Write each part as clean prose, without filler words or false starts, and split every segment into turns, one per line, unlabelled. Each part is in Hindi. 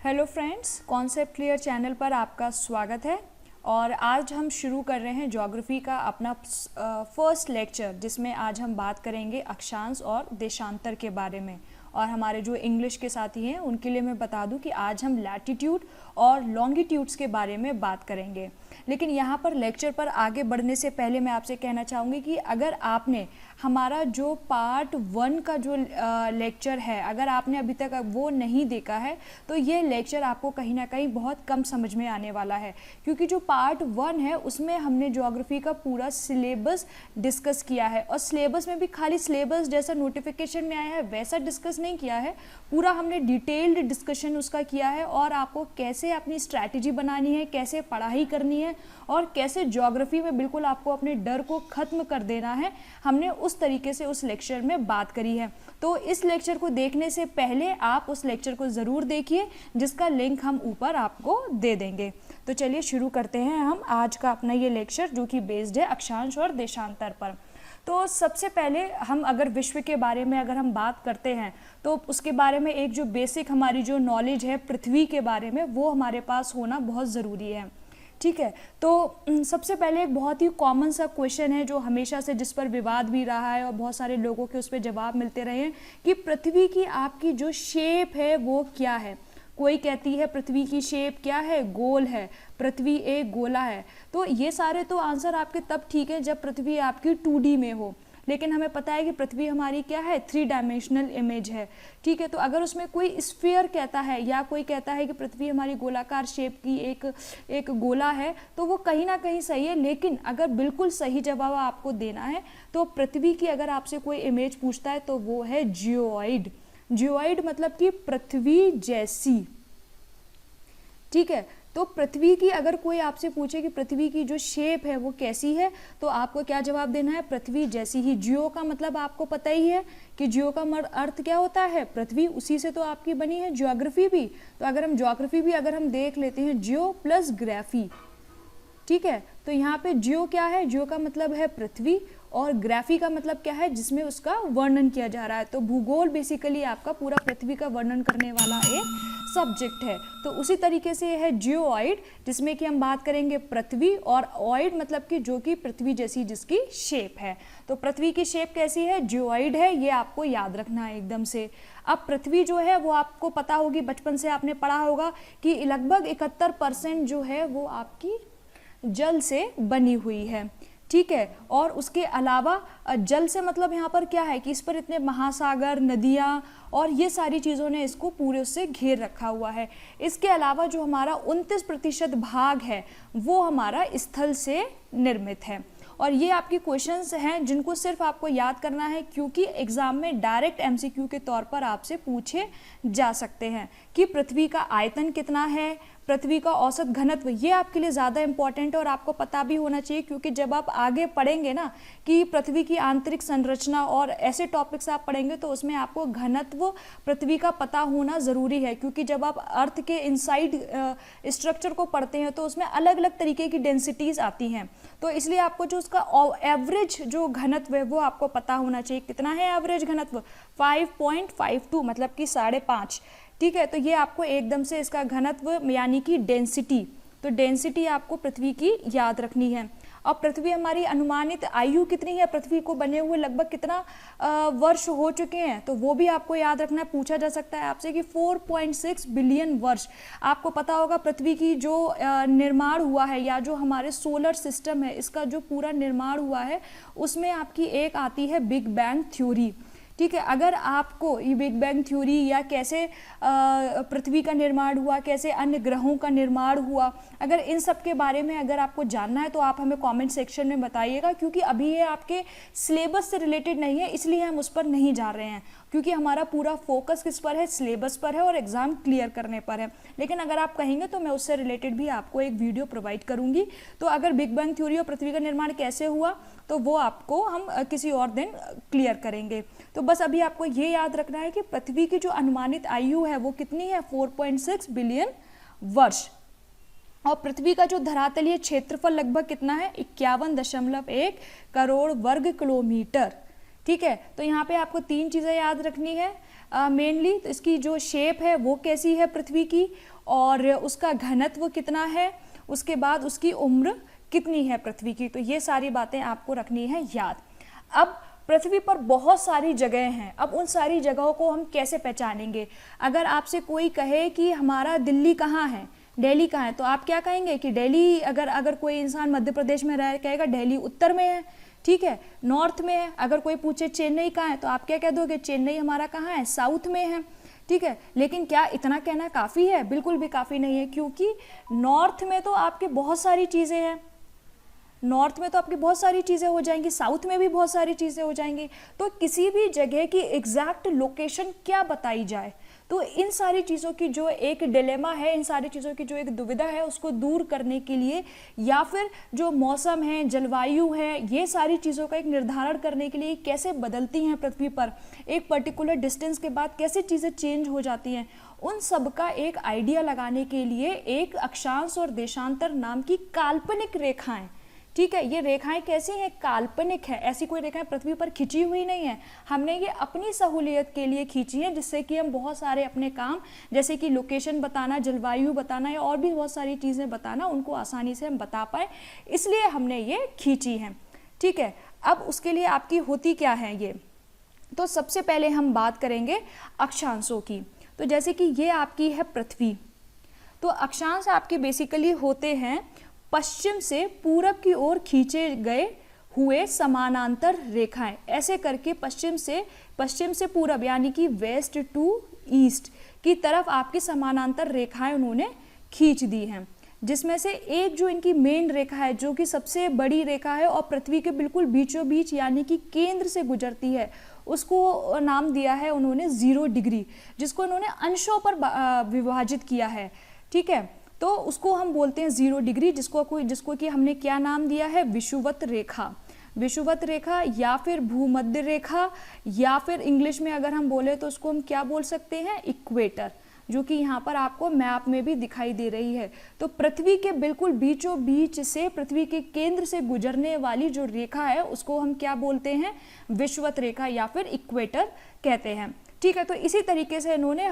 Hello friends, concept clear channel पर आपका स्वागत है। और आज हम शुरू कर रहे हैं ज्योग्राफी का अपना फर्स्ट लेक्चर, जिसमें आज हम बात करेंगे अक्षांश और देशांतर के बारे में। और हमारे जो इंग्लिश के साथी हैं उनके लिए मैं बता दूं कि आज हम लैटिट्यूड और लॉन्गिट्यूड्स के बारे में बात करेंगे। लेकिन यहाँ पर लेक्चर पर आगे बढ़ने से पहले मैं आपसे कहना चाहूँगी कि अगर आपने हमारा जो पार्ट 1 का जो लेक्चर है, अगर आपने अभी तक वो नहीं देखा है तो ये लेक्चर आपको कहीं ना कहीं बहुत कम समझ में आने वाला है। क्योंकि जो पार्ट 1 है उसमें हमने ज्योग्राफी का पूरा सिलेबस डिस्कस किया है, और सिलेबस में भी खाली सिलेबस जैसा नोटिफिकेशन में आया है वैसा डिस्कस नहीं किया है। पूरा हमने डिटेल्ड डिस्कशन उसका किया है, और आपको कैसे अपनी स्ट्रैटेजी बनानी है, कैसे पढ़ाई करनी है, और कैसे ज्योग्राफी में बिल्कुल आपको अपने डर को ख़त्म कर देना है, हमने उस तरीके से उस लेक्चर में बात करी है। तो इस लेक्चर को देखने से पहले आप उस लेक्चर को ज़रूर देखिए, जिसका लिंक हम ऊपर आपको दे देंगे। तो चलिए शुरू करते हैं हम आज का अपना ये लेक्चर, जो कि बेस्ड है अक्षांश और देशांतर पर। तो सबसे पहले हम अगर विश्व के बारे में अगर हम बात करते हैं तो उसके बारे में एक जो बेसिक हमारी जो नॉलेज है पृथ्वी के बारे में, वो हमारे पास होना बहुत ज़रूरी है। ठीक है, तो सबसे पहले एक बहुत ही कॉमन सा क्वेश्चन है जो हमेशा से जिस पर विवाद भी रहा है और बहुत सारे लोगों के उस पर जवाब मिलते रहे हैं कि पृथ्वी की आपकी जो शेप है वो क्या है। कोई कहती है पृथ्वी की शेप क्या है, गोल है, पृथ्वी एक गोला है। तो ये सारे तो आंसर आपके तब ठीक है जब पृथ्वी आपकी 2D में हो, लेकिन हमें पता है कि पृथ्वी हमारी क्या है, 3 डायमेंशनल इमेज है। ठीक है, तो अगर उसमें कोई स्फीयर कहता है या कोई कहता है कि पृथ्वी हमारी गोलाकार शेप की एक गोला है, तो वो कहीं ना कहीं सही है। लेकिन अगर बिल्कुल सही जवाब आपको देना है तो पृथ्वी की अगर आपसे कोई इमेज पूछता है तो वो है जियोइड। जियोइड मतलब कि पृथ्वी जैसी। ठीक है, तो पृथ्वी की अगर कोई आपसे पूछे कि पृथ्वी की जो शेप है वो कैसी है, तो आपको क्या जवाब देना है, पृथ्वी जैसी ही। जियो का मतलब आपको पता ही है कि जियो का अर्थ क्या होता है, पृथ्वी, उसी से तो आपकी बनी है ज्योग्राफी भी। तो अगर हम ज्योग्राफी भी अगर हम देख लेते हैं, जियो प्लस ग्राफी। ठीक है, तो यहाँ पे जियो क्या है, जियो का मतलब है पृथ्वी, और ग्राफी का मतलब क्या है, जिसमें उसका वर्णन किया जा रहा है। तो भूगोल बेसिकली आपका पूरा पृथ्वी का वर्णन करने वाला एक सब्जेक्ट है। तो उसी तरीके से है जियोइड, जिसमें कि हम बात करेंगे पृथ्वी, और ऑइड मतलब कि जो कि पृथ्वी जैसी जिसकी शेप है। तो पृथ्वी की शेप कैसी है, जियोइड है, ये आपको याद रखना है एकदम से। अब पृथ्वी जो है वो आपको पता होगी, बचपन से आपने पढ़ा होगा कि लगभग 71% जो है वो आपकी जल से बनी हुई है। ठीक है, और उसके अलावा जल से मतलब यहाँ पर क्या है कि इस पर इतने महासागर, नदियाँ और ये सारी चीज़ों ने इसको पूरे उससे घेर रखा हुआ है। इसके अलावा जो हमारा 29% भाग है वो हमारा स्थल से निर्मित है। और ये आपके क्वेश्चंस हैं जिनको सिर्फ आपको याद करना है, क्योंकि एग्जाम में डायरेक्ट MCQ के तौर पर आपसे पूछे जा सकते हैं कि पृथ्वी का आयतन कितना है, पृथ्वी का औसत घनत्व, ये आपके लिए ज़्यादा इंपॉर्टेंट है और आपको पता भी होना चाहिए। क्योंकि जब आप आगे पढ़ेंगे ना कि पृथ्वी की आंतरिक संरचना और ऐसे टॉपिक्स आप पढ़ेंगे तो उसमें आपको घनत्व पृथ्वी का पता होना ज़रूरी है। क्योंकि जब आप अर्थ के इनसाइड स्ट्रक्चर को पढ़ते हैं तो उसमें अलग अलग तरीके की डेंसिटीज़ आती हैं। तो इसलिए आपको जो उसका एवरेज जो घनत्व है वो आपको पता होना चाहिए। कितना है एवरेज घनत्व, 5.52 मतलब कि 5.5। ठीक है, तो ये आपको एकदम से इसका घनत्व यानी कि डेंसिटी, तो डेंसिटी आपको पृथ्वी की याद रखनी है। और पृथ्वी हमारी अनुमानित आयु कितनी है, पृथ्वी को बने हुए लगभग कितना वर्ष हो चुके हैं, तो वो भी आपको याद रखना है। पूछा जा सकता है आपसे कि 4.6 बिलियन वर्ष। आपको पता होगा पृथ्वी की जो निर्माण हुआ है, या जो हमारे सोलर सिस्टम है इसका जो पूरा निर्माण हुआ है, उसमें आपकी एक आती है बिग बैंग थ्योरी। ठीक है, अगर आपको ये बिग बैंग थ्योरी या कैसे पृथ्वी का निर्माण हुआ, कैसे अन्य ग्रहों का निर्माण हुआ, अगर इन सब के बारे में अगर आपको जानना है तो आप हमें कमेंट सेक्शन में बताइएगा। क्योंकि अभी ये आपके सिलेबस से रिलेटेड नहीं है, इसलिए हम उस पर नहीं जा रहे हैं। क्योंकि हमारा पूरा फोकस किस पर है, सिलेबस पर है और एग्ज़ाम क्लियर करने पर है। लेकिन अगर आप कहेंगे तो मैं उससे रिलेटेड भी आपको एक वीडियो प्रोवाइड करूंगी। तो अगर बिग बैंग थ्योरी और पृथ्वी का निर्माण कैसे हुआ तो वो आपको हम किसी और दिन क्लियर करेंगे। तो बस अभी आपको ये याद रखना है कि पृथ्वी की जो अनुमानित आयु है वो कितनी है, 4.6 बिलियन वर्ष। और पृथ्वी का जो धरातलीय क्षेत्रफल लगभग कितना है, 51.1 करोड़ वर्ग किलोमीटर। ठीक है। तो यहाँ पे आपको 3 चीज़ें याद रखनी है मेनली। तो इसकी जो शेप है वो कैसी है पृथ्वी की, और उसका घनत्व कितना है, उसके बाद उसकी उम्र कितनी है पृथ्वी की। तो ये सारी बातें आपको रखनी है याद। अब पृथ्वी पर बहुत सारी जगह हैं, अब उन सारी जगहों को हम कैसे पहचानेंगे। अगर आपसे कोई कहे कि हमारा दिल्ली कहाँ है, दिल्ली कहाँ है, तो आप क्या कहेंगे कि दिल्ली, अगर कोई इंसान मध्य प्रदेश में रह कहेगा दिल्ली उत्तर में है, ठीक है, नॉर्थ में है। अगर कोई पूछे चेन्नई कहाँ है तो आप क्या कह दोगे, चेन्नई हमारा कहाँ है, साउथ में है, ठीक है। लेकिन क्या इतना कहना काफ़ी है, बिल्कुल भी काफ़ी नहीं है, क्योंकि नॉर्थ में तो आपके बहुत सारी चीज़ें हैं, नॉर्थ में तो आपकी बहुत सारी चीज़ें हो जाएंगी, साउथ में भी बहुत सारी चीज़ें हो जाएंगी। तो किसी भी जगह की एग्जैक्ट लोकेशन क्या बताई जाए, तो इन सारी चीज़ों की जो एक डिलेमा है, इन सारी चीज़ों की जो एक दुविधा है, उसको दूर करने के लिए, या फिर जो मौसम है, जलवायु है, ये सारी चीज़ों का एक निर्धारण करने के लिए कैसे बदलती हैं पृथ्वी पर, एक पर्टिकुलर डिस्टेंस के बाद कैसे चीज़ें चेंज हो जाती हैं, उन सब का एक आइडिया लगाने के लिए एक अक्षांश और देशांतर नाम की काल्पनिक रेखाएं, ठीक है, ये रेखाएं कैसी हैं, काल्पनिक है, ऐसी कोई रेखाएं पृथ्वी पर खींची हुई नहीं है, हमने ये अपनी सहूलियत के लिए खींची है, जिससे कि हम बहुत सारे अपने काम, जैसे कि लोकेशन बताना, जलवायु बताना या और भी बहुत सारी चीज़ें बताना, उनको आसानी से हम बता पाए, इसलिए हमने ये खींची हैं, ठीक है। अब उसके लिए आपकी होती क्या है ये, तो सबसे पहले हम बात करेंगे अक्षांशों की। तो जैसे कि ये आपकी है पृथ्वी, तो अक्षांश आपके बेसिकली होते हैं पश्चिम से पूरब की ओर खींचे गए हुए समानांतर रेखाएं, ऐसे करके पश्चिम से पूरब यानी कि वेस्ट टू ईस्ट की तरफ आपकी समानांतर रेखाएं उन्होंने खींच दी हैं, जिसमें से एक जो इनकी मेन रेखा है, जो कि सबसे बड़ी रेखा है और पृथ्वी के बिल्कुल बीचों बीच यानी कि केंद्र से गुजरती है, उसको नाम दिया है उन्होंने 0 डिग्री, जिसको उन्होंने अंशों पर विभाजित किया है, ठीक है। तो उसको हम बोलते हैं 0 डिग्री, जिसको कि हमने क्या नाम दिया है, विषुवत रेखा, विषुवत रेखा या फिर भूमध्य रेखा, या फिर इंग्लिश में अगर हम बोले तो उसको हम क्या बोल सकते हैं, इक्वेटर, जो कि यहाँ पर आपको मैप में भी दिखाई दे रही है। तो पृथ्वी के बिल्कुल बीचों बीच से, पृथ्वी के केंद्र से गुजरने वाली जो रेखा है उसको हम क्या बोलते हैं, विषुवत रेखा या फिर इक्वेटर कहते हैं, ठीक है। तो इसी तरीके से इन्होंने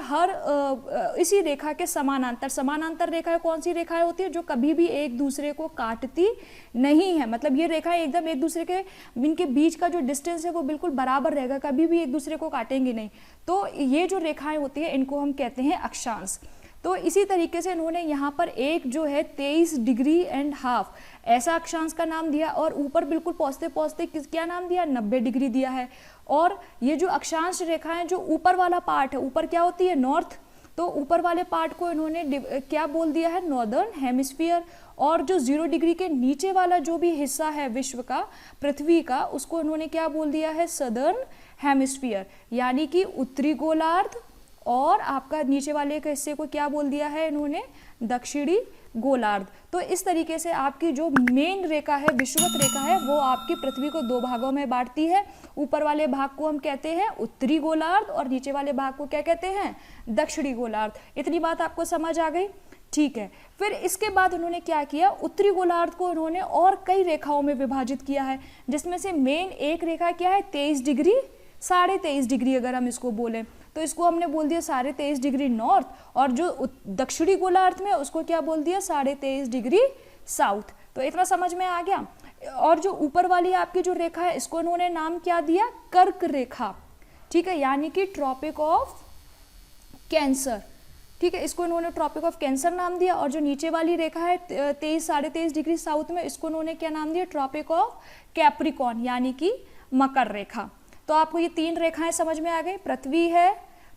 इसी रेखा के समानांतर रेखाएं कौन सी रेखाएं होती है, जो कभी भी एक दूसरे को काटती नहीं है, मतलब ये रेखाएं एकदम एक दूसरे के, इनके बीच का जो डिस्टेंस है वो बिल्कुल बराबर रहेगा, कभी भी एक दूसरे को काटेंगे नहीं। तो ये जो रेखाएं होती है इनको हम कहते हैं अक्षांश। तो इसी तरीके से इन्होंने यहाँ पर एक जो है 23.5 डिग्री ऐसा अक्षांश का नाम दिया, और ऊपर बिल्कुल पहुँचते पहुँचते क्या नाम दिया, 90 डिग्री दिया है। और ये जो अक्षांश रेखाएं, जो ऊपर वाला पार्ट है, ऊपर क्या होती है, नॉर्थ, तो ऊपर वाले पार्ट को इन्होंने क्या बोल दिया है, नॉर्दर्न हेमिस्फीयर, और जो 0 डिग्री के नीचे वाला जो भी हिस्सा है विश्व का, पृथ्वी का, उसको इन्होंने क्या बोल दिया है, सदर्न हेमिस्फीयर, यानी कि उत्तरी गोलार्ध, और आपका नीचे वाले के हिस्से को क्या बोल दिया है इन्होंने, दक्षिणी गोलार्ध। तो इस तरीके से आपकी जो मेन रेखा है, विषुवत रेखा है, वो आपकी पृथ्वी को 2 भागों में बांटती है। ऊपर वाले भाग को हम कहते हैं उत्तरी गोलार्ध, और नीचे वाले भाग को क्या कहते हैं, दक्षिणी गोलार्ध। इतनी बात आपको समझ आ गई, ठीक है। फिर इसके बाद उन्होंने क्या किया, उत्तरी गोलार्ध को उन्होंने और कई रेखाओं में विभाजित किया है, जिसमें से मेन एक रेखा क्या है, 23 डिग्री, 23.5 डिग्री अगर हम इसको बोलें, तो इसको हमने बोल दिया 23.5 डिग्री नॉर्थ, और जो दक्षिणी गोलार्ध में उसको क्या बोल दिया, 23.5 डिग्री साउथ। तो इतना समझ में आ गया। और जो ऊपर वाली आपकी जो रेखा है, इसको इन्होंने नाम क्या दिया, कर्क रेखा, ठीक है, यानी कि ट्रॉपिक ऑफ कैंसर, ठीक है, इसको इन्होंने ट्रॉपिक ऑफ कैंसर नाम दिया। और जो नीचे वाली रेखा है 23.5 डिग्री साउथ में, इसको इन्होंने क्या नाम दिया, ट्रॉपिक ऑफ कैप्रिकॉन, यानी कि मकर रेखा। तो आपको ये 3 रेखाएं समझ में आ गई। पृथ्वी है,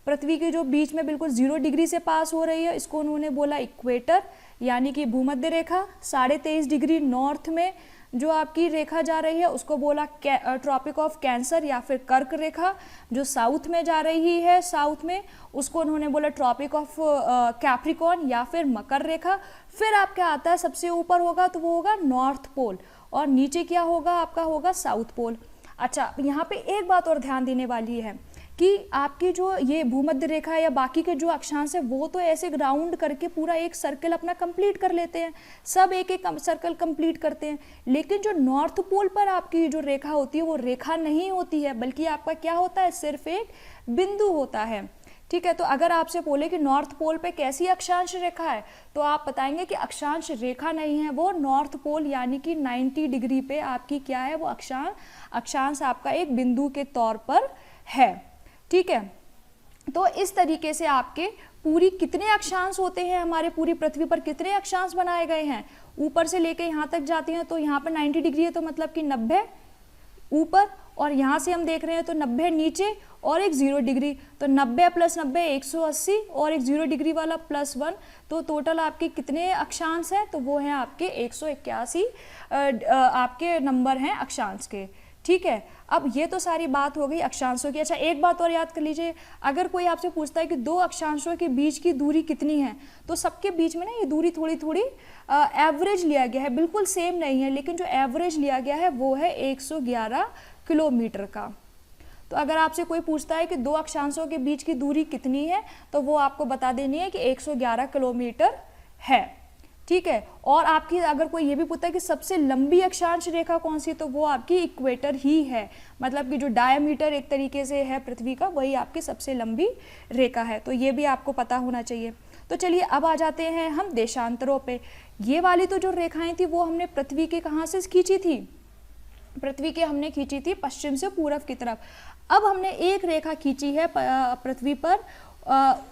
पृथ्वी के जो बीच में बिल्कुल 0 डिग्री से पास हो रही है, इसको उन्होंने बोला इक्वेटर, यानी कि भूमध्य रेखा। 23.5 डिग्री नॉर्थ में जो आपकी रेखा जा रही है उसको बोला ट्रॉपिक ऑफ कैंसर या फिर कर्क रेखा। जो साउथ में जा रही है, साउथ में, उसको उन्होंने बोला ट्रॉपिक ऑफ कैप्रिकॉन या फिर मकर रेखा। फिर आपका आता है सबसे ऊपर होगा तो वो होगा नॉर्थ पोल, और नीचे क्या होगा, आपका होगा साउथ पोल। अच्छा, यहाँ पे एक बात और ध्यान देने वाली है कि आपकी जो ये भूमध्य रेखा या बाकी के जो अक्षांश है वो तो ऐसे राउंड करके पूरा एक सर्कल अपना कंप्लीट कर लेते हैं, सब एक एक सर्कल कंप्लीट करते हैं, लेकिन जो नॉर्थ पोल पर आपकी जो रेखा होती है वो रेखा नहीं होती है, बल्कि आपका क्या होता है, सिर्फ एक बिंदु होता है। ठीक है, तो अगर आपसे बोले कि नॉर्थ पोल पे कैसी अक्षांश रेखा है, तो आप बताएंगे कि अक्षांश रेखा नहीं है, वो नॉर्थ पोल यानी कि 90 डिग्री पे आपकी क्या है, वो अक्षांश आपका एक बिंदु के तौर पर है। ठीक है, तो इस तरीके से आपके पूरी कितने अक्षांश होते हैं, हमारे पूरी पृथ्वी पर कितने अक्षांश बनाए गए हैं, ऊपर से लेके यहाँ तक जाती हैं, तो यहाँ पर 90 डिग्री है तो मतलब कि 90 ऊपर, और यहाँ से हम देख रहे हैं तो 90 नीचे और एक 0 डिग्री, तो 90 प्लस 90 180 और एक 0 डिग्री वाला +1, तो टोटल आपके कितने अक्षांश हैं, तो वो हैं आपके 181 आपके नंबर हैं अक्षांश के। ठीक है, अब ये तो सारी बात हो गई अक्षांशों की। अच्छा, एक बात और याद कर लीजिए, अगर कोई आपसे पूछता है कि दो अक्षांशों के बीच की दूरी कितनी है, तो सबके बीच में ना ये दूरी थोड़ी थोड़ी एवरेज लिया गया है, बिल्कुल सेम नहीं है, लेकिन जो एवरेज लिया गया है वो है 111 किलोमीटर का। तो अगर आपसे कोई पूछता है कि दो अक्षांशों के बीच की दूरी कितनी है, तो वो आपको बता देनी है कि 111 किलोमीटर है। ठीक है, और आपकी अगर कोई ये भी पूछता है कि सबसे लंबी अक्षांश रेखा कौन सी, तो वो आपकी इक्वेटर ही है, मतलब कि जो डायमीटर एक तरीके से है पृथ्वी का, वही आपकी सबसे लंबी रेखा है। तो ये भी आपको पता होना चाहिए। तो चलिए अब आ जाते हैं हम देशांतरों पे। ये वाली तो जो रेखाएं थी वो हमने पृथ्वी के कहाँ से खींची थी, पृथ्वी के हमने खींची थी पश्चिम से पूरब की तरफ। अब हमने एक रेखा खींची है पृथ्वी पर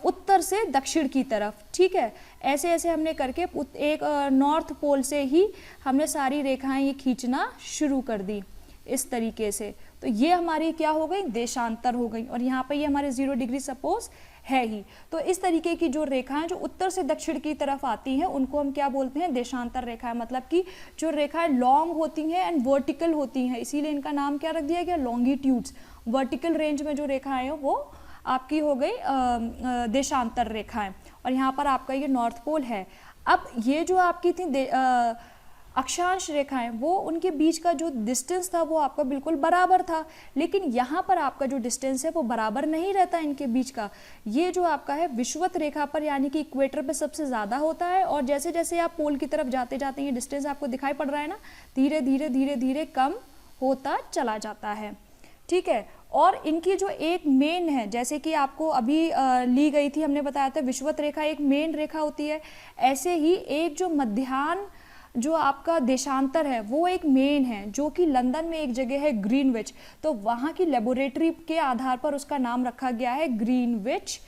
उत्तर से दक्षिण की तरफ। ठीक है, ऐसे ऐसे हमने करके एक नॉर्थ पोल से ही हमने सारी रेखाएं ये खींचना शुरू कर दी इस तरीके से। तो ये हमारी क्या हो गई, देशांतर हो गई, और यहाँ पे ये हमारे 0 डिग्री सपोज है ही। तो इस तरीके की जो रेखाएं जो उत्तर से दक्षिण की तरफ आती हैं उनको हम क्या बोलते हैं, देशांतर रेखाएं। मतलब कि जो रेखाएं लॉन्ग होती हैं एंड वर्टिकल होती हैं, इसीलिए इनका नाम क्या रख दिया गया, लॉन्गिट्यूड्स। वर्टिकल रेंज में जो रेखाएं हैं वो आपकी हो गई देशांतर रेखाएं, और यहाँ पर आपका ये नॉर्थ पोल है। अब ये जो आपकी थी अक्षांश रेखाएं, वो उनके बीच का जो डिस्टेंस था वो आपका बिल्कुल बराबर था, लेकिन यहाँ पर आपका जो डिस्टेंस है वो बराबर नहीं रहता इनके बीच का। ये जो आपका है विषुवत रेखा पर यानी कि इक्वेटर पे सबसे ज़्यादा होता है, और जैसे जैसे आप पोल की तरफ जाते जाते ये डिस्टेंस आपको दिखाई पड़ रहा है ना, धीरे धीरे धीरे धीरे कम होता चला जाता है। ठीक है, और इनकी जो एक मेन है, जैसे कि आपको अभी ली गई थी, हमने बताया था विषुवत रेखा एक मेन रेखा होती है, ऐसे ही एक जो मध्याह्न जो आपका देशांतर है वो एक मेन है, जो कि लंदन में एक जगह है ग्रीनविच। तो वहाँ की लेबोरेटरी के आधार पर उसका नाम रखा गया है ग्रीनविच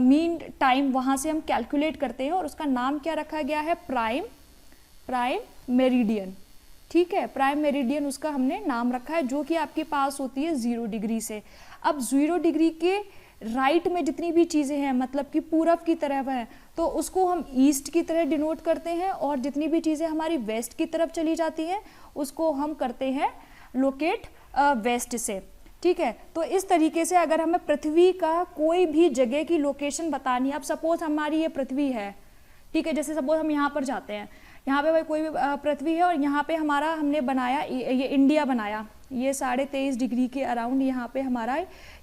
मीन टाइम, वहाँ से हम कैलकुलेट करते हैं, और उसका नाम क्या रखा गया है, प्राइम मेरिडियन। ठीक है, प्राइम मेरिडियन उसका हमने नाम रखा है, जो कि आपके पास होती है 0 डिग्री से। अब 0 डिग्री के राइट में जितनी भी चीज़ें हैं, मतलब कि पूरब की तरफ है, तो उसको हम ईस्ट की तरह डिनोट करते हैं, और जितनी भी चीज़ें हमारी वेस्ट की तरफ चली जाती हैं उसको हम करते हैं लोकेट वेस्ट से। ठीक है, तो इस तरीके से अगर हमें पृथ्वी का कोई भी जगह की लोकेशन बतानी है, अब सपोज हमारी ये पृथ्वी है, ठीक है, जैसे सपोज हम यहाँ पर जाते हैं, यहाँ पे भाई कोई भी पृथ्वी है, और यहाँ पे हमारा हमने बनाया ये इंडिया बनाया, ये 23.5 डिग्री के अराउंड यहाँ पे हमारा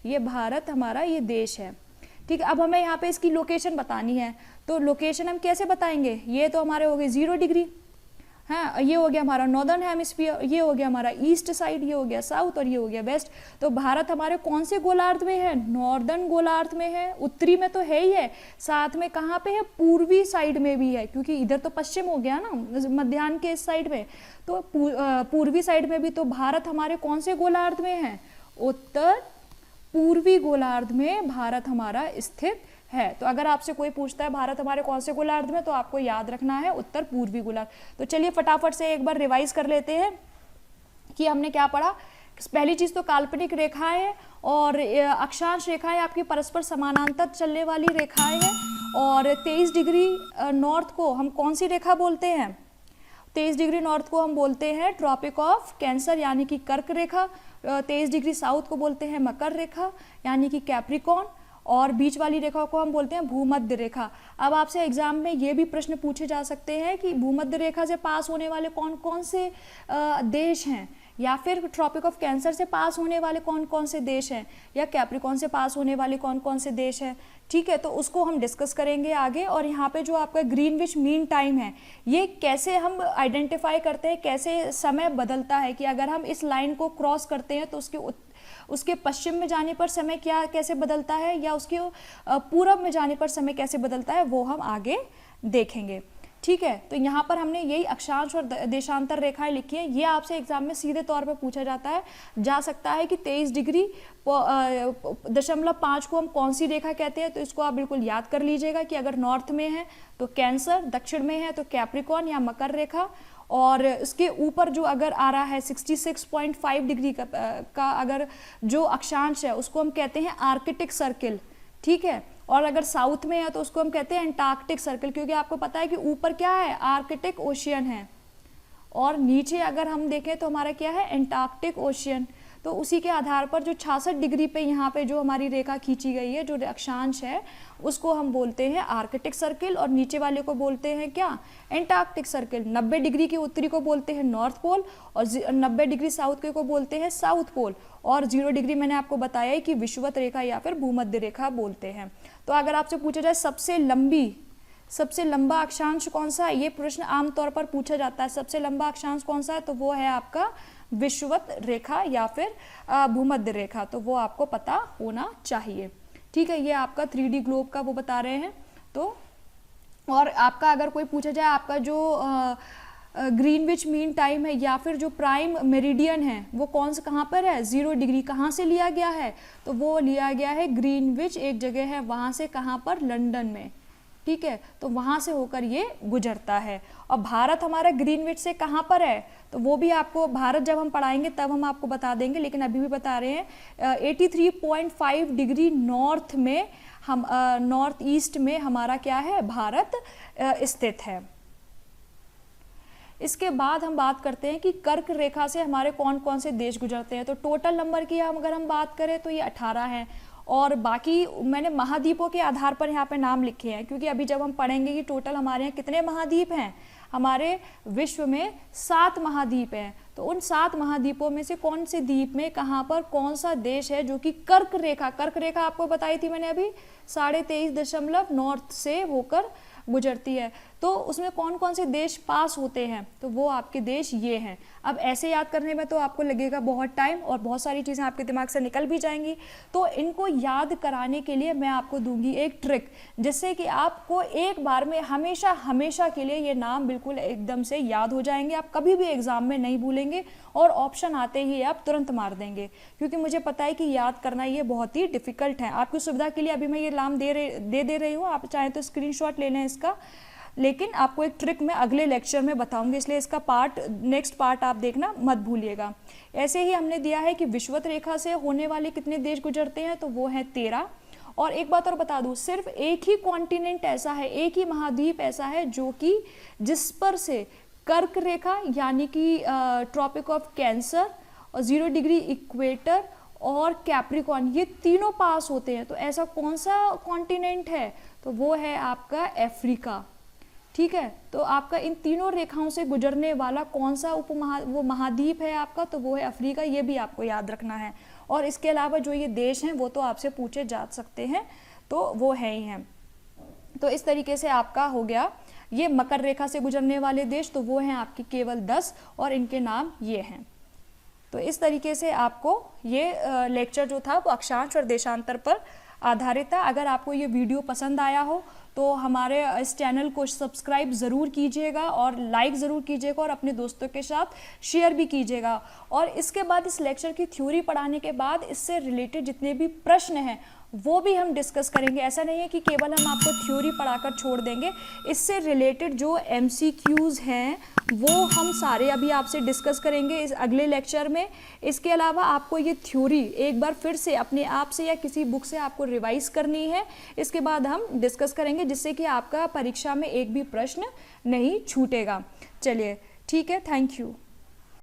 ये भारत हमारा ये देश है। ठीक है, अब हमें यहाँ पे इसकी लोकेशन बतानी है, तो लोकेशन हम कैसे बताएंगे, ये तो हमारे हो गए 0 डिग्री, हाँ, ये हो गया हमारा नॉर्दर्न हेमिस्फीयर, ये हो गया हमारा ईस्ट साइड, ये हो गया साउथ, और ये हो गया वेस्ट। तो भारत हमारे कौन से गोलार्ध में है, नॉर्दर्न गोलार्ध में है, उत्तरी में तो है ही है, साथ में कहाँ पे है, पूर्वी साइड में भी है, क्योंकि इधर तो पश्चिम हो गया ना मध्याह्न के इस साइड में, तो पूर्वी साइड में भी। तो भारत हमारे कौन से गोलार्ध में है, उत्तर पूर्वी गोलार्ध में भारत हमारा स्थित है। तो अगर आपसे कोई पूछता है भारत हमारे कौन से गोलार्ध में, तो आपको याद रखना है उत्तर पूर्वी गोलार्ध। तो चलिए फटाफट से एक बार रिवाइज कर लेते हैं कि हमने क्या पढ़ा। पहली चीज तो काल्पनिक रेखाएं हैं, और अक्षांश रेखाएं आपकी परस्पर समानांतर चलने वाली रेखाएं हैं, और 23 डिग्री नॉर्थ को हम कौन सी रेखा बोलते हैं, 23 डिग्री नॉर्थ को हम बोलते हैं ट्रॉपिक ऑफ कैंसर यानी कि कर्क रेखा, 23 डिग्री साउथ को बोलते हैं मकर रेखा यानी कि कैप्रिकॉन, और बीच वाली रेखा को हम बोलते हैं भूमध्य रेखा। अब आपसे एग्जाम में ये भी प्रश्न पूछे जा सकते हैं कि भूमध्य रेखा से पास होने वाले कौन कौन से देश हैं, या फिर ट्रॉपिक ऑफ कैंसर से पास होने वाले कौन कौन से देश हैं, या कैप्रिकॉर्न से पास होने वाले कौन कौन से देश हैं, ठीक है। तो उसको हम डिस्कस करेंगे आगे। और यहाँ पे जो आपका ग्रीनविच मीन टाइम है, ये कैसे हम आइडेंटिफाई करते हैं, कैसे समय बदलता है, कि अगर हम इस लाइन को क्रॉस करते हैं तो उसके पश्चिम में जाने पर समय क्या कैसे बदलता है, या उसके पूरब में जाने पर समय कैसे बदलता है, वो हम आगे देखेंगे, ठीक है। तो यहाँ पर हमने यही अक्षांश और देशांतर रेखाएं लिखी है। ये आपसे एग्जाम में सीधे तौर पे पूछा जा सकता है कि 23 डिग्री 0.5 को हम कौन सी रेखा कहते हैं। तो इसको आप बिल्कुल याद कर लीजिएगा कि अगर नॉर्थ में है तो कैंसर, दक्षिण में है तो कैप्रिकॉर्न या मकर रेखा, और इसके ऊपर जो अगर आ रहा है 66.5 डिग्री का अगर जो अक्षांश है उसको हम कहते हैं आर्कटिक सर्किल, ठीक है। और अगर साउथ में है तो उसको हम कहते हैं एंटार्क्टिक सर्किल, क्योंकि आपको पता है कि ऊपर क्या है, आर्कटिक ओशियन है, और नीचे अगर हम देखें तो हमारा क्या है, एंटार्क्टिक ओशियन। तो उसी के आधार पर जो 66 डिग्री पे यहाँ पे जो हमारी रेखा खींची गई है, जो अक्षांश है, उसको हम बोलते हैं आर्कटिक सर्किल, और नीचे वाले को बोलते हैं क्या, एंटार्क्टिक सर्किल। 90 डिग्री के उत्तरी को बोलते हैं नॉर्थ पोल, और 90 डिग्री साउथ के को बोलते हैं साउथ पोल, और 0 डिग्री मैंने आपको बताया है कि विषुवत रेखा या फिर भूमध्य रेखा बोलते हैं। तो अगर आपसे पूछा जाए सबसे लंबा अक्षांश कौन सा है, ये प्रश्न आमतौर पर पूछा जाता है, सबसे लंबा अक्षांश कौन सा है, तो वो है आपका विषुवत रेखा या फिर भूमध्य रेखा। तो वो आपको पता होना चाहिए, ठीक है। ये आपका 3D ग्लोब का वो बता रहे हैं। तो और आपका अगर कोई पूछा जाए आपका जो ग्रीनविच मीन टाइम है या फिर जो प्राइम मेरिडियन है वो कौन सा कहाँ पर है, 0 डिग्री कहाँ से लिया गया है, तो वो लिया गया है ग्रीनविच, एक जगह है वहाँ से, कहाँ पर, लंदन में, ठीक है। तो वहाँ से होकर ये गुजरता है। और भारत हमारा ग्रीनविच से कहाँ पर है, तो वो भी आपको भारत जब हम पढ़ाएंगे तब हम आपको बता देंगे, लेकिन अभी भी बता रहे हैं 83.5 डिग्री नॉर्थ में हम नॉर्थ ईस्ट में हमारा क्या है, भारत स्थित है। इसके बाद हम बात करते हैं कि कर्क रेखा से हमारे कौन कौन से देश गुजरते हैं। तो टोटल नंबर की अगर हम बात करें तो ये 18 हैं, और बाकी मैंने महाद्वीपों के आधार पर यहाँ पे नाम लिखे हैं, क्योंकि अभी जब हम पढ़ेंगे कि टोटल हमारे यहाँ कितने महाद्वीप हैं, हमारे विश्व में 7 महाद्वीप हैं। तो उन 7 महाद्वीपों में से कौन से द्वीप में कहाँ पर कौन सा देश है जो कि कर्क रेखा आपको बताई थी मैंने अभी, 23.5 नॉर्थ से होकर गुजरती है। तो उसमें कौन कौन से देश पास होते हैं, तो वो आपके देश ये हैं। अब ऐसे याद करने में तो आपको लगेगा बहुत टाइम, और बहुत सारी चीज़ें आपके दिमाग से निकल भी जाएंगी। तो इनको याद कराने के लिए मैं आपको दूंगी एक ट्रिक, जिससे कि आपको एक बार में हमेशा के लिए ये नाम बिल्कुल एकदम से याद हो जाएंगे, आप कभी भी एग्जाम में नहीं भूलेंगे, और ऑप्शन आते ही आप तुरंत मार देंगे, क्योंकि मुझे पता है कि याद करना ये बहुत ही डिफिकल्ट है। आपकी सुविधा के लिए अभी मैं ये नाम दे रही हूँ, आप चाहें तो स्क्रीनशॉट ले लें इसका, लेकिन आपको एक ट्रिक मैं अगले लेक्चर में बताऊंगी, इसलिए इसका नेक्स्ट पार्ट आप देखना मत भूलिएगा। ऐसे ही हमने दिया है कि विषुवत रेखा से होने वाले कितने देश गुजरते हैं, तो वो है 13। और एक बात और बता दूं, सिर्फ एक ही कॉन्टिनेंट ऐसा है, एक ही महाद्वीप ऐसा है जो कि जिस पर से कर्क रेखा यानी कि ट्रॉपिक ऑफ कैंसर और 0 डिग्री इक्वेटर और कैप्रिकॉर्न, ये तीनों पास होते हैं। तो ऐसा कौन सा कॉन्टिनेंट है, तो वो है आपका अफ्रीका, ठीक है। तो आपका इन तीनों रेखाओं से गुजरने वाला कौन सा वो महाद्वीप है आपका, तो वो है अफ्रीका, ये भी आपको याद रखना है। और इसके अलावा जो ये देश हैं वो तो आपसे पूछे जा सकते हैं, तो वो है ही हैं। तो इस तरीके से आपका हो गया ये मकर रेखा से गुजरने वाले देश, तो वो हैं आपके केवल 10, और इनके नाम ये हैं। तो इस तरीके से आपको ये लेक्चर जो था वो अक्षांश और देशांतर पर आधारित था। अगर आपको ये वीडियो पसंद आया हो तो हमारे इस चैनल को सब्सक्राइब ज़रूर कीजिएगा, और लाइक ज़रूर कीजिएगा, और अपने दोस्तों के साथ शेयर भी कीजिएगा। और इसके बाद इस लेक्चर की थ्योरी पढ़ाने के बाद इससे रिलेटेड जितने भी प्रश्न हैं वो भी हम डिस्कस करेंगे। ऐसा नहीं है कि केवल हम आपको थ्योरी पढ़ाकर छोड़ देंगे, इससे रिलेटेड जो MCQs हैं वो हम सारे अभी आपसे डिस्कस करेंगे इस अगले लेक्चर में। इसके अलावा आपको ये थ्योरी एक बार फिर से अपने आप से या किसी बुक से आपको रिवाइज करनी है, इसके बाद हम डिस्कस करेंगे, जिससे कि आपका परीक्षा में एक भी प्रश्न नहीं छूटेगा। चलिए ठीक है, थैंक यू।